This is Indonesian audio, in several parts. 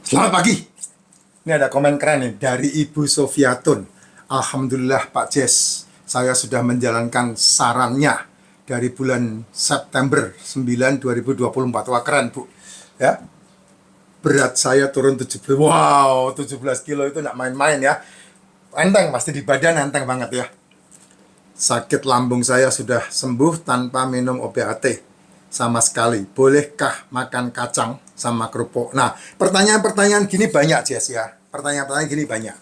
Selamat pagi. Ini ada komen keren nih dari Ibu Sofiatun. Alhamdulillah Pak Jess, saya sudah menjalankan sarannya dari bulan September 9 2024. Wah keren Bu. Ya. Berat saya turun 17. Wow, 17 kilo itu nggak main-main ya. Enteng pasti di badan, enteng banget ya. Sakit lambung saya sudah sembuh tanpa minum obat sama sekali. Bolehkah makan kacang sama kerupuk? Nah, pertanyaan-pertanyaan gini banyak, Jess ya. Pertanyaan-pertanyaan gini banyak.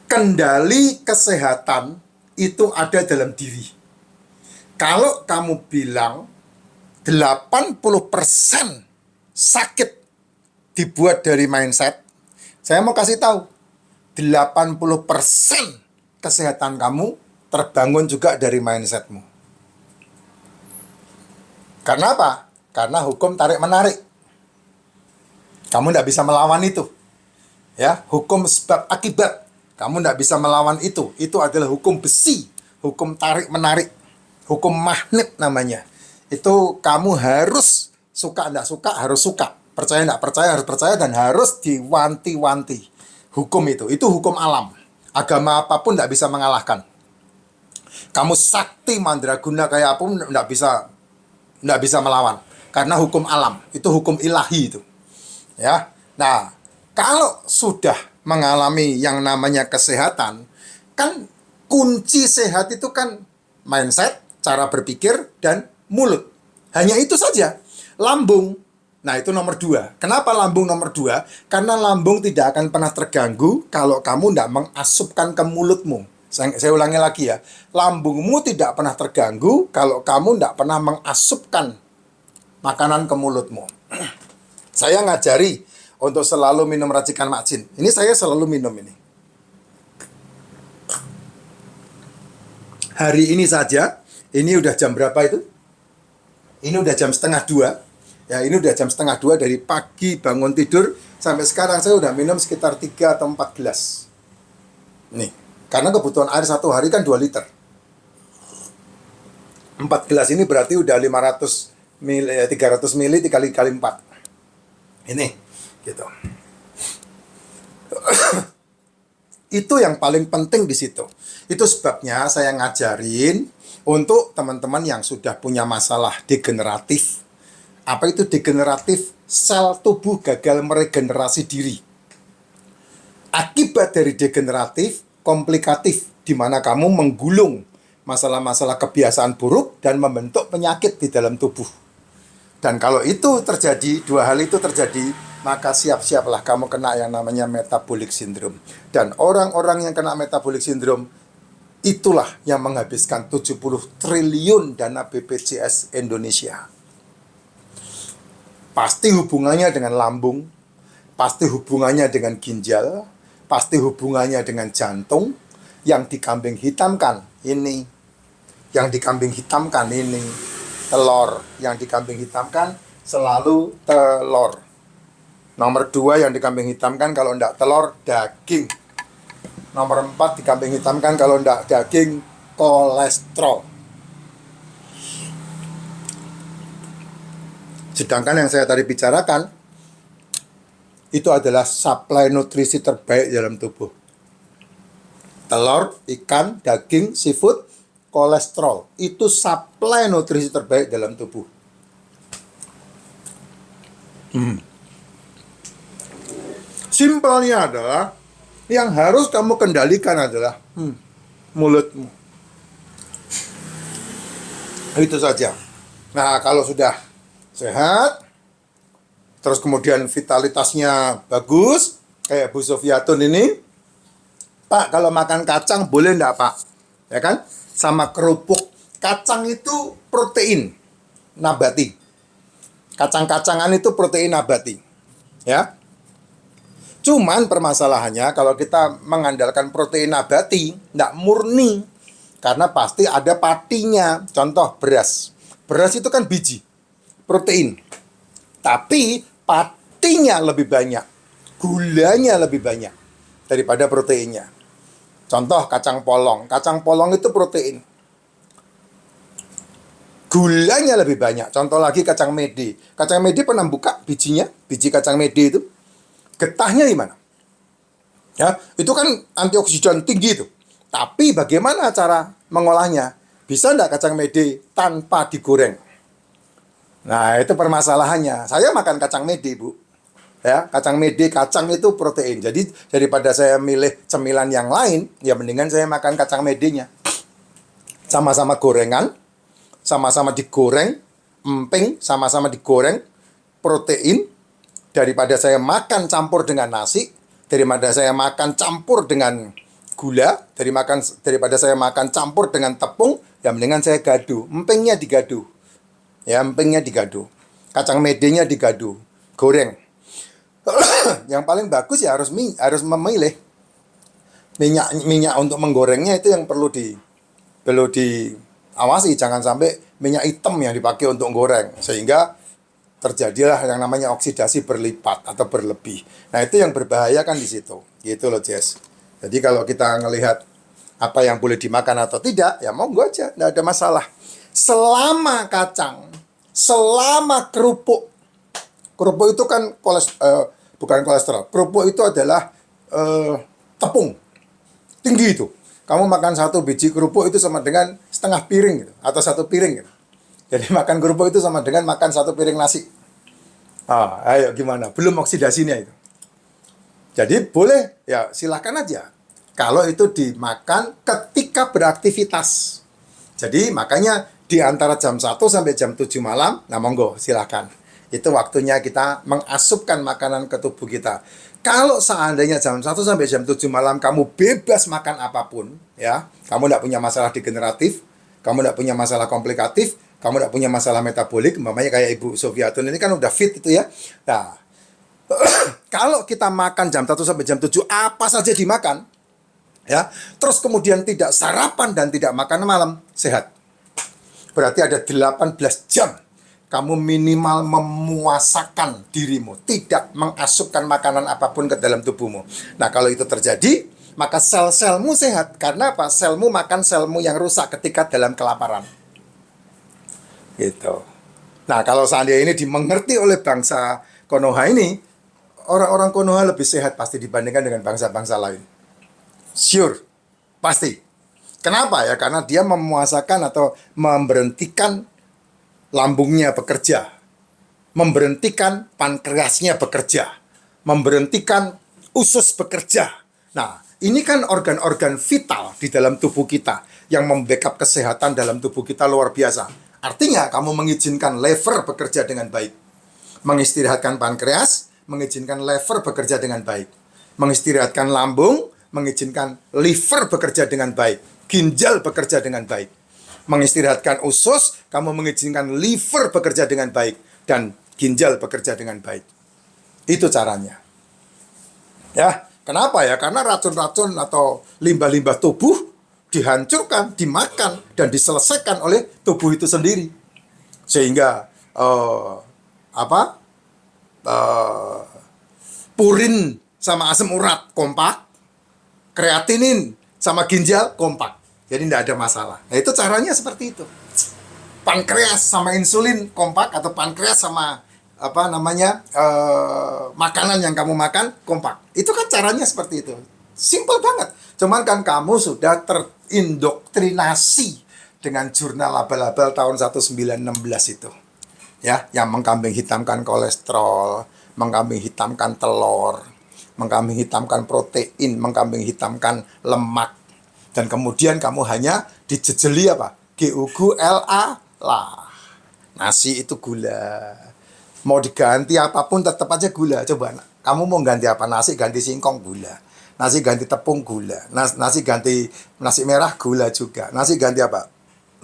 Kendali kesehatan itu ada dalam diri. Kalau kamu bilang 80% sakit dibuat dari mindset, saya mau kasih tahu, 80% kesehatan kamu terbangun juga dari mindsetmu. Karena apa? Karena hukum tarik-menarik. Kamu tidak bisa melawan itu. Ya, hukum sebab akibat. Kamu tidak bisa melawan itu. Itu adalah hukum besi, hukum tarik-menarik, hukum magnet namanya. Itu kamu harus suka tidak suka, harus suka. Percaya tidak percaya, harus percaya, dan harus diwanti-wanti. Hukum itu hukum alam. Agama apapun tidak bisa mengalahkan. Kamu sakti mandraguna kayak apapun tidak bisa melawan, karena hukum alam itu hukum ilahi itu ya. Nah, kalau sudah mengalami yang namanya kesehatan, kan kunci sehat itu kan mindset, cara berpikir, dan mulut. Hanya itu saja. Lambung, nah itu nomor 2. Kenapa lambung nomor 2? Karena lambung tidak akan pernah terganggu kalau kamu tidak mengasupkan ke mulutmu. Saya ulangi lagi ya, lambungmu tidak pernah terganggu kalau kamu tidak pernah mengasupkan makanan ke mulutmu. Saya ngajari untuk selalu minum racikan Mak Jin. Ini saya selalu minum ini. Hari ini saja, ini udah jam berapa itu? Ini udah jam 1:30. Ya, ini udah jam 1:30 dari pagi bangun tidur sampai sekarang saya udah minum sekitar 3 atau 4 gelas. Nih. Karena kebutuhan air satu hari kan 2 liter. 4 gelas ini berarti udah 500 ml, 300 ml dikali 4. Ini, gitu. Itu yang paling penting di situ. Itu sebabnya saya ngajarin untuk teman-teman yang sudah punya masalah degeneratif. Apa itu degeneratif? Sel tubuh gagal meregenerasi diri. Akibat dari degeneratif, komplikatif, di mana kamu menggulung masalah-masalah kebiasaan buruk dan membentuk penyakit di dalam tubuh. Dan kalau itu terjadi, 2 hal itu terjadi, maka siap-siaplah kamu kena yang namanya metabolic syndrome. Dan orang-orang yang kena metabolic syndrome, itulah yang menghabiskan 70 triliun dana BPJS Indonesia. Pasti hubungannya dengan lambung, pasti hubungannya dengan ginjal, pasti hubungannya dengan jantung. Yang dikambing hitamkan ini, yang dikambing hitamkan ini telur, yang dikambing hitamkan selalu telur. Nomor 2 yang dikambing hitamkan kalau enggak telur, daging. Nomor 4 dikambing hitamkan kalau enggak daging, kolesterol. Sedangkan yang saya tadi bicarakan itu adalah suplai nutrisi terbaik dalam tubuh. Telur, ikan, daging, seafood, kolesterol. Itu suplai nutrisi terbaik dalam tubuh. Simpelnya adalah, yang harus kamu kendalikan adalah mulutmu. Itu saja. Nah, kalau sudah sehat, terus kemudian vitalitasnya bagus, kayak Bu Sofiatun ini, Pak, kalau makan kacang boleh enggak, Pak? Ya kan? Sama kerupuk. Kacang itu protein nabati. Kacang-kacangan itu protein nabati. Ya. Cuman permasalahannya kalau kita mengandalkan protein nabati, enggak murni. Karena pasti ada patinya. Contoh beras. Beras itu kan biji, protein. Tapi patinya lebih banyak. Gulanya lebih banyak daripada proteinnya. Contoh kacang polong. Kacang polong itu protein. Gulanya lebih banyak. Contoh lagi kacang mede. Kacang mede pernah buka bijinya? Biji kacang mede itu. Getahnya gimana? Ya, itu kan antioksidan tinggi itu. Tapi bagaimana cara mengolahnya? Bisa enggak kacang mede tanpa digoreng? Nah, itu permasalahannya. Saya makan kacang mede, Bu. Ya, kacang mede, kacang itu protein. Jadi daripada saya milih cemilan yang lain, ya mendingan saya makan kacang medenya. Sama-sama gorengan, sama-sama digoreng, emping, sama-sama digoreng, protein. Daripada saya makan campur dengan nasi, daripada saya makan campur dengan gula, daripada saya makan campur dengan tepung, ya mendingan saya gaduh. Empingnya digaduh. Ya, empingnya digaduh. Kacang medenya digaduh. Goreng. Yang paling bagus ya harus memilih minyak untuk menggorengnya, itu yang perlu diawasi, jangan sampai minyak hitam yang dipakai untuk goreng sehingga terjadilah yang namanya oksidasi berlipat atau berlebih. Nah, itu yang berbahaya kan di situ. Gitu loh, Jess. Jadi kalau kita ngelihat apa yang boleh dimakan atau tidak, ya monggo aja, nggak ada masalah. Selama kacang, selama kerupuk. Kerupuk itu kan bukan kolesterol. Kerupuk itu adalah tepung. Tinggi itu. Kamu makan satu biji kerupuk itu sama dengan setengah piring gitu, atau satu piring gitu. Jadi makan kerupuk itu sama dengan makan satu piring nasi. Ayo gimana? Belum oksidasinya itu. Jadi boleh, ya silahkan aja. Kalau itu dimakan ketika beraktivitas. Jadi makanya di antara jam 1 sampai jam 7 malam, nah monggo silahkan. Itu waktunya kita mengasupkan makanan ke tubuh kita. Kalau seandainya jam 1 sampai jam 7 malam kamu bebas makan apapun, ya, kamu tidak punya masalah degeneratif, kamu tidak punya masalah komplikatif, kamu tidak punya masalah metabolik, umpamanya kayak Ibu Sofiatun ini kan udah fit itu ya. Nah, kalau kita makan jam 1 sampai jam 7, apa saja dimakan, ya, terus kemudian tidak sarapan dan tidak makan malam, sehat. Berarti ada 18 jam kamu minimal memuasakan dirimu, tidak mengasupkan makanan apapun ke dalam tubuhmu. Nah, kalau itu terjadi, maka sel-selmu sehat. Karena apa? Selmu makan selmu yang rusak ketika dalam kelaparan. Gitu. Nah, kalau seandainya ini dimengerti oleh bangsa Konoha ini, orang-orang Konoha lebih sehat pasti dibandingkan dengan bangsa-bangsa lain. Sure, pasti. Kenapa ya? Karena dia memuasakan atau memberhentikan lambungnya bekerja, memberhentikan pankreasnya bekerja, memberhentikan usus bekerja. Nah, ini kan organ-organ vital di dalam tubuh kita yang membackup kesehatan dalam tubuh kita luar biasa. Artinya, kamu mengizinkan lever bekerja dengan baik, mengistirahatkan pankreas, mengizinkan lever bekerja dengan baik, mengistirahatkan lambung, mengizinkan liver bekerja dengan baik, ginjal bekerja dengan baik. Mengistirahatkan usus, kamu mengizinkan liver bekerja dengan baik dan ginjal bekerja dengan baik. Itu caranya. Ya, kenapa ya? Karena racun-racun atau limbah-limbah tubuh dihancurkan, dimakan dan diselesaikan oleh tubuh itu sendiri. Sehingga purin sama asam urat kompak, kreatinin sama ginjal kompak. Jadi tidak ada masalah. Nah, itu caranya seperti itu. Pankreas sama insulin kompak, atau pankreas sama makanan yang kamu makan kompak. Itu kan caranya seperti itu. Simple banget. Cuman kan kamu sudah terindoktrinasi dengan jurnal abal-abal tahun 1916 itu. Ya, yang mengkambing hitamkan kolesterol, mengkambing hitamkan telur, mengkambing hitamkan protein, mengkambing hitamkan lemak. Dan kemudian kamu hanya dijejeli apa? GUGLA lah. Nasi itu gula. Mau diganti apapun tetap aja gula. Coba, kamu mau ganti apa? Nasi ganti singkong, gula. Nasi ganti tepung, gula. Nasi ganti nasi merah, gula juga. Nasi ganti apa?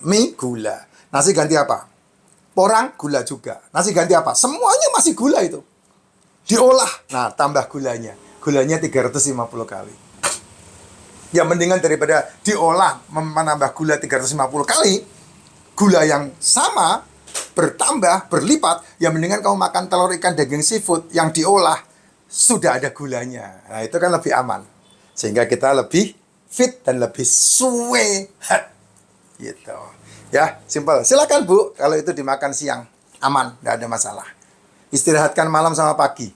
Mie, gula. Nasi ganti apa? Porang, gula juga. Nasi ganti apa? Semuanya masih gula itu. Diolah. Nah, tambah gulanya. Gulanya 350 kali. Ya mendingan daripada diolah menambah gula 350 kali, gula yang sama bertambah, berlipat, ya mendingan kamu makan telur, ikan, daging, seafood yang diolah sudah ada gulanya. Nah, itu kan lebih aman. Sehingga kita lebih fit dan lebih sehat. Gitu. Ya, simpel. Silakan Bu, kalau itu dimakan siang, aman, nggak ada masalah. Istirahatkan malam sama pagi.